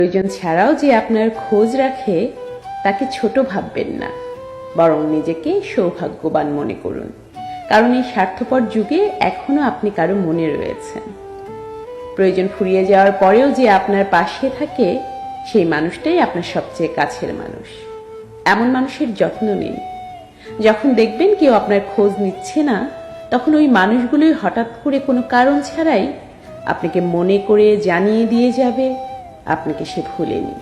প্রয়োজন ছাড়াও যে আপনার খোঁজ রাখে তাকে ছোট ভাববেন না, বরং নিজেকে সৌভাগ্যবান মনে করুন। কারণ এই স্বার্থপর যুগে এখনো আপনি কারো মনে রয়েছেন। প্রয়োজন ফুরিয়ে যাওয়ার পরেও যে আপনার পাশে থাকে সেই মানুষটাই আপনার সবচেয়ে কাছের মানুষ। এমন মানুষের যত্ন নিন। যখন দেখবেন কেউ আপনার খোঁজ নিচ্ছে না, তখন ওই মানুষগুলোই হঠাৎ করে কোনো কারণ ছাড়াই আপনাকে মনে করে জানিয়ে দিয়ে যাবে আপনাকে সে ভুলেনি।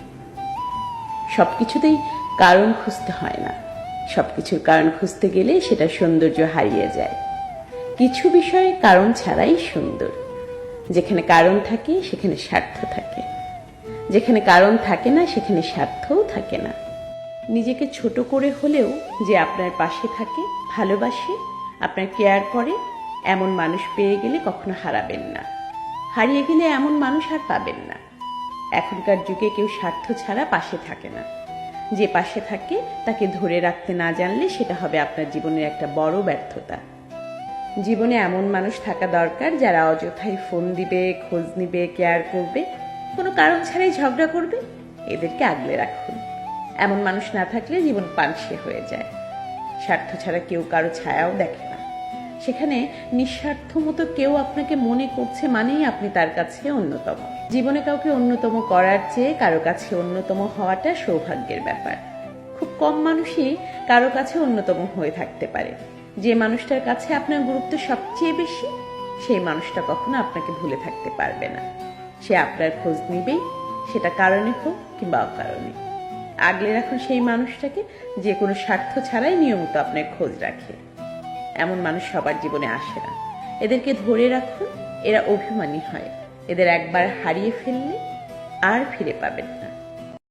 সবকিছুতেই কারণ খুঁজতে হয় না, সবকিছুর কারণ খুঁজতে গেলে সেটা সৌন্দর্য হারিয়ে যায়। কিছু বিষয় কারণ ছাড়াই সুন্দর। যেখানে কারণ থাকে সেখানে স্বার্থ থাকে, যেখানে কারণ থাকে না সেখানে স্বার্থও থাকে না। নিজেকে ছোট করে হলেও যে আপনার পাশে থাকে, ভালোবাসে, আপনার কেয়ার করে, এমন মানুষ পেয়ে গেলে কখনো হারাবেন না। হারিয়ে গেলে এমন মানুষ আর পাবেন না। এখনকার যুগে কেউ স্বার্থ ছাড়া পাশে থাকে না। যে পাশে থাকে তাকে ধরে রাখতে না জানলে সেটা হবে আপনার জীবনের একটা বড় ব্যর্থতা। জীবনে এমন মানুষ থাকা দরকার যারা অযথাই ফোন দিবে, খোঁজ নিবে, কেয়ার করবে, কোনো কারণ ছাড়াই ঝগড়া করবে। এদেরকে আগলে রাখুন। এমন মানুষ না থাকলে জীবন পানসে হয়ে যায়। স্বার্থ ছাড়া কেউ কারো ছায়াও দেখে না। সেখানে নিঃস্বার্থ মতো কেউ আপনাকে মনে করছে মানেই আপনি তার কাছে অন্যতম। জীবনে কাউকে অন্যতম করার চেয়ে কারো কাছে অন্যতম হওয়াটা সৌভাগ্যের ব্যাপার। খুব কম মানুষই কারো কাছে অন্যতম হয়ে থাকতে পারে। যে মানুষটার কাছে আপনার গুরুত্ব সবচেয়ে বেশি, সেই মানুষটা কখনো আপনাকে ভুলে থাকতে পারবে না। সে আপনার খোঁজ নিবেই, সেটা কারণে হোক কিংবা অকারণে। আগলে রাখুন সেই মানুষটাকে যে কোনো স্বার্থ ছাড়াই নিয়মিত আপনার খোঁজ রাখে। এমন মানুষ সবার জীবনে আসে না। এদেরকে ধরে রাখুন। এরা অভিমানী হয়। এদের একবার হারিয়ে ফেললে আর ফিরে পাবেন না।